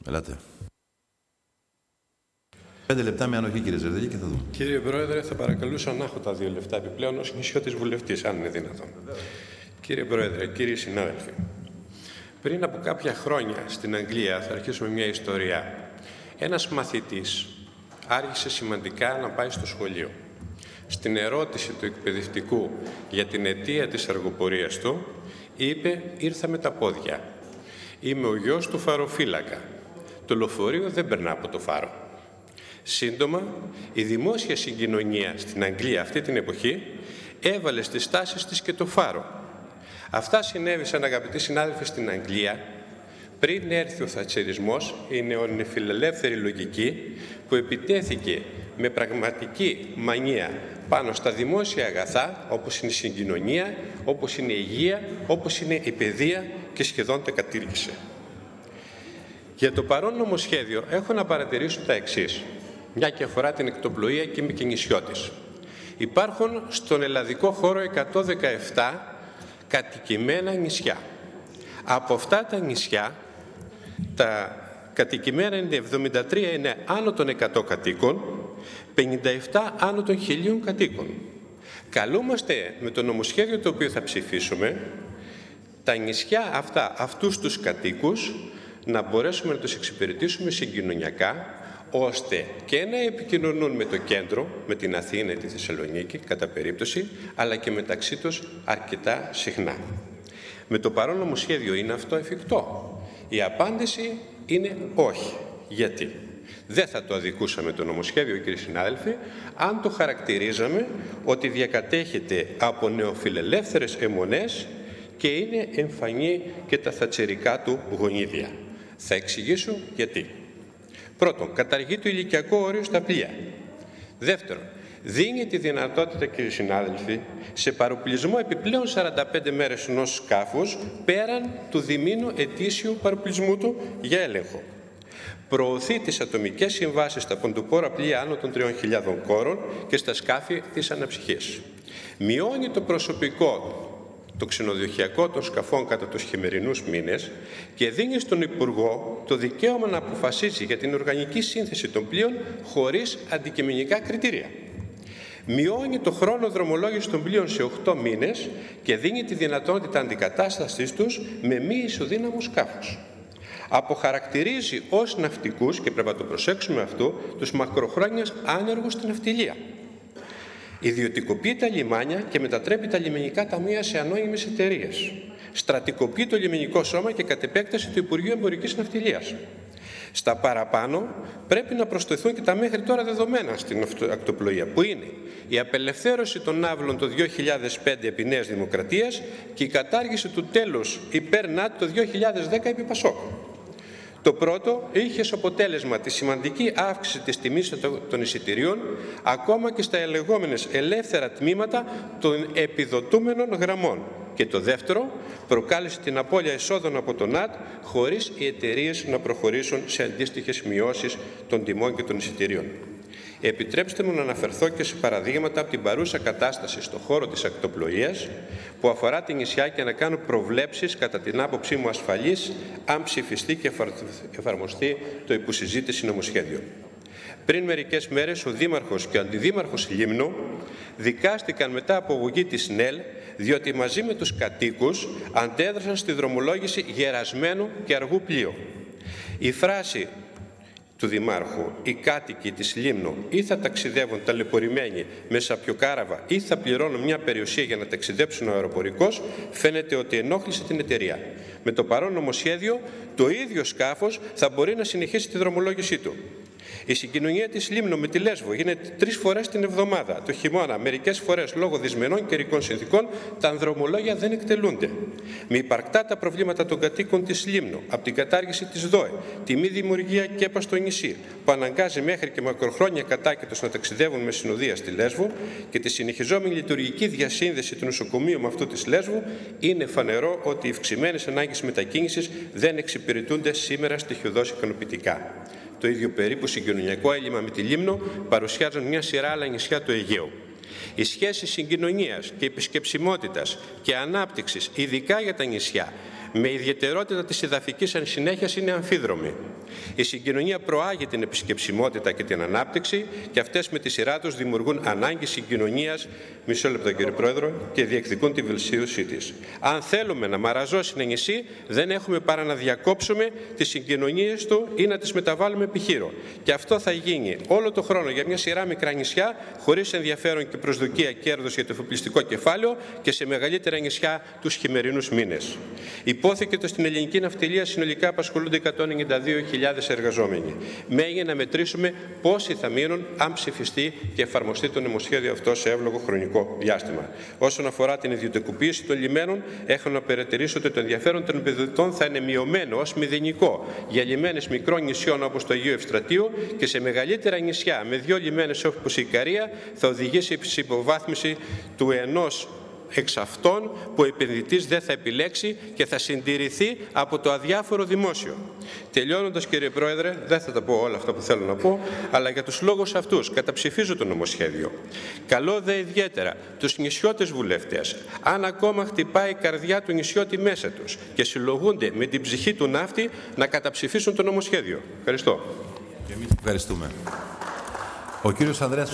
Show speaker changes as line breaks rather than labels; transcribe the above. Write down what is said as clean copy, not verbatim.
Ελάτε. 5 λεπτά με ανοχή, κύριε Ζερδέλη, και θα δούμε.
Κύριε Πρόεδρε, θα παρακαλούσα να έχω τα 2 λεπτά επιπλέον ως νησιώτης βουλευτής, αν είναι δυνατόν. Κύριε Πρόεδρε, κύριοι συνάδελφοι, πριν από κάποια χρόνια στην Αγγλία, θα αρχίσουμε μια ιστορία. Ένας μαθητής άρχισε σημαντικά να πάει στο σχολείο. Στην ερώτηση του εκπαιδευτικού για την αιτία της αργοπορίας του, είπε «Ήρθα με τα πόδια. Είμαι ο γιος του φαροφύλακα. Το λεωφορείο δεν περνά από το φάρο». Σύντομα, η δημόσια συγκοινωνία στην Αγγλία αυτή την εποχή έβαλε στις τάσεις της και το φάρο. Αυτά συνέβησαν, αγαπητοί συνάδελφοι, στην Αγγλία πριν έρθει ο θατσερισμός, η νεοφιλελεύθερη λογική που επιτέθηκε με πραγματική μανία πάνω στα δημόσια αγαθά, όπως είναι η συγκοινωνία, όπως είναι η υγεία, όπως είναι η παιδεία, και σχεδόν τα κατήργησε. Για το παρόν νομοσχέδιο έχω να παρατηρήσω τα εξής, μια και αφορά την εκτοπλοεία και είμαι και νησιώτης. Υπάρχουν στον ελλαδικό χώρο 117 κατοικημένα νησιά. Από αυτά τα νησιά, τα κατοικημένα είναι 73 είναι άνω των 100 κατοίκων, 57 άνω των 1000 κατοίκων. Καλούμαστε με το νομοσχέδιο το οποίο θα ψηφίσουμε, τα νησιά αυτά, αυτούς τους κατοίκους, να μπορέσουμε να τους εξυπηρετήσουμε συγκοινωνιακά, ώστε και να επικοινωνούν με το κέντρο, με την Αθήνα ή τη Θεσσαλονίκη, κατά περίπτωση, αλλά και μεταξύ τους αρκετά συχνά. Με το παρόν νομοσχέδιο είναι αυτό εφικτό? Η απάντηση είναι όχι. Γιατί? Δεν θα το αδικούσαμε το νομοσχέδιο, κύριοι συνάδελφοι, αν το χαρακτηρίζαμε ότι διακατέχεται από νεοφιλελεύθερες αιμονές και είναι εμφανή και τα θατσερικά του γονίδια. Θα εξηγήσω γιατί. Πρώτον, καταργεί το ηλικιακό όριο στα πλοία. Δεύτερον, δίνει τη δυνατότητα, κύριοι συνάδελφοι, σε παροπλισμό επιπλέον 45 μέρες ενός σκάφους πέραν του διμήνου ετήσιου παροπλισμού του για έλεγχο. Προωθεί τις ατομικές συμβάσεις στα ποντοπόρα πλοία άνω των 3.000 κόρων και στα σκάφη της αναψυχής. Μειώνει το προσωπικό, το ξενοδοχειακό των σκαφών κατά τους χειμερινούς μήνες και δίνει στον Υπουργό το δικαίωμα να αποφασίζει για την οργανική σύνθεση των πλοίων χωρίς αντικειμενικά κριτήρια. Μειώνει το χρόνο δρομολόγησης των πλοίων σε 8 μήνες και δίνει τη δυνατότητα αντικατάστασης τους με μη ισοδύναμους σκάφους. Αποχαρακτηρίζει ως ναυτικούς, και πρέπει να το προσέξουμε αυτό, τους μακροχρόνιας άνεργους στην ναυτιλία. Ιδιωτικοποιεί τα λιμάνια και μετατρέπει τα λιμενικά ταμεία σε ανώνυμες εταιρείες. Στρατικοποιεί το λιμενικό σώμα και κατ' επέκταση του Υπουργείου Εμπορικής Ναυτιλίας. Στα παραπάνω πρέπει να προσθεθούν και τα μέχρι τώρα δεδομένα στην ακτοπλοεία, που είναι η απελευθέρωση των ναύλων το 2005 επί Νέας Δημοκρατίας και η κατάργηση του τέλους υπέρ ΝΑΤ το 2010 επί ΠΑΣΟΚ. Το πρώτο είχε ως αποτέλεσμα τη σημαντική αύξηση της τιμής των εισιτηρίων, ακόμα και στα λεγόμενες ελεύθερα τμήματα των επιδοτούμενων γραμμών. Και το δεύτερο προκάλεσε την απώλεια εσόδων από το ΝΑΤ, χωρίς οι εταιρείες να προχωρήσουν σε αντίστοιχες μειώσεις των τιμών και των εισιτηρίων. Επιτρέψτε μου να αναφερθώ και σε παραδείγματα από την παρούσα κατάσταση στον χώρο της ακτοπλοείας που αφορά την νησιά και να κάνω προβλέψεις κατά την άποψή μου ασφαλής αν ψηφιστεί και εφαρμοστεί το υποσυζήτηση νομοσχέδιο. Πριν μερικές μέρες ο Δήμαρχος και ο Αντιδήμαρχος Λίμνου δικάστηκαν μετά από αγωγή της ΝΕΛ, διότι μαζί με τους κατοίκους αντέδρασαν στη δρομολόγηση γερασμένου και αργού πλοίου. Η φράση του Δημάρχου, οι κάτοικοι της Λίμνου ή θα ταξιδεύουν ταλαιπωρημένοι με σαπιοκάραβα ή θα πληρώνουν μια περιουσία για να ταξιδέψουν ο αεροπορικός, φαίνεται ότι ενόχλησε την εταιρεία. Με το παρόν νομοσχέδιο, το ίδιο σκάφος θα μπορεί να συνεχίσει τη δρομολόγησή του. Η συγκοινωνία της Λίμνου με τη Λέσβο γίνεται 3 φορές την εβδομάδα. Το χειμώνα, μερικές φορές λόγω δυσμενών καιρικών συνθηκών, τα δρομολόγια δεν εκτελούνται. Με υπαρκτά τα προβλήματα των κατοίκων της Λίμνου, από την κατάργηση της ΔΟΕ, τη μη δημιουργία ΚΕΠΑ στο νησί, που αναγκάζει μέχρι και μακροχρόνια κατάκητος να ταξιδεύουν με συνοδεία στη Λέσβο και τη συνεχιζόμενη λειτουργική διασύνδεση του νοσοκομείου με αυτού της Λέσβου, είναι φανερό ότι οι ευξημένες ανάγκες μετακίνησης δεν εξυπηρετούνται σήμερα στοιχειωδώς ικανοποιητικά. Το ίδιο περίπου συγκοινωνιακό έλλειμμα με τη Λίμνο παρουσιάζουν μια σειρά άλλα νησιά του Αιγαίου. Οι σχέσεις συγκοινωνίας και επισκεψιμότητας και ανάπτυξης, ειδικά για τα νησιά, με ιδιαιτερότητα της εδαφικής ανσυνέχειας, είναι αμφίδρομη. Η συγκοινωνία προάγει την επισκεψιμότητα και την ανάπτυξη και αυτές με τη σειρά τους δημιουργούν ανάγκη συγκοινωνίας, μισό λεπτό κύριε Πρόεδρο, και διεκδικούν τη βελτίωσή της. Αν θέλουμε να μαραζώσει ένα νησί, δεν έχουμε παρά να διακόψουμε τις συγκοινωνίες του ή να τις μεταβάλουμε επιχείρω. Και αυτό θα γίνει όλο το χρόνο για μια σειρά μικρά νησιά, χωρίς ενδιαφέρον και προσδοκία κέρδος για το εφοπλιστικό κεφάλαιο, και σε μεγαλύτερα νησιά τους χειμερινούς μήνες. Υπόθηκε ότι στην ελληνική ναυτιλία συνολικά απασχολούνται 192.000 εργαζόμενοι. Μένει να μετρήσουμε πόσοι θα μείνουν αν ψηφιστεί και εφαρμοστεί το νομοσχέδιο αυτό σε εύλογο χρονικό διάστημα. Όσον αφορά την ιδιωτικοποίηση των λιμένων, έχω να παρατηρήσω ότι το ενδιαφέρον των επενδυτών θα είναι μειωμένο ως μηδενικό για λιμένες μικρών νησιών όπως το Αγίου Ευστρατείου, και σε μεγαλύτερα νησιά με 2 λιμένες όπως η Ικαρία θα οδηγήσει σε υποβάθμιση του ενός εξ αυτών που ο επενδυτής δεν θα επιλέξει και θα συντηρηθεί από το αδιάφορο δημόσιο. Τελειώνοντας, κύριε Πρόεδρε, δεν θα τα πω όλα αυτά που θέλω να πω, αλλά για τους λόγους αυτούς καταψηφίζω το νομοσχέδιο. Καλώ δε ιδιαίτερα τους νησιώτες βουλευτές, αν ακόμα χτυπάει η καρδιά του νησιώτη μέσα τους και συλλογούνται με την ψυχή του ναύτη, να καταψηφίσουν το νομοσχέδιο. Ευχαριστώ.
Και εμείς ευχαριστούμε. Ο κύριος Ανδρέας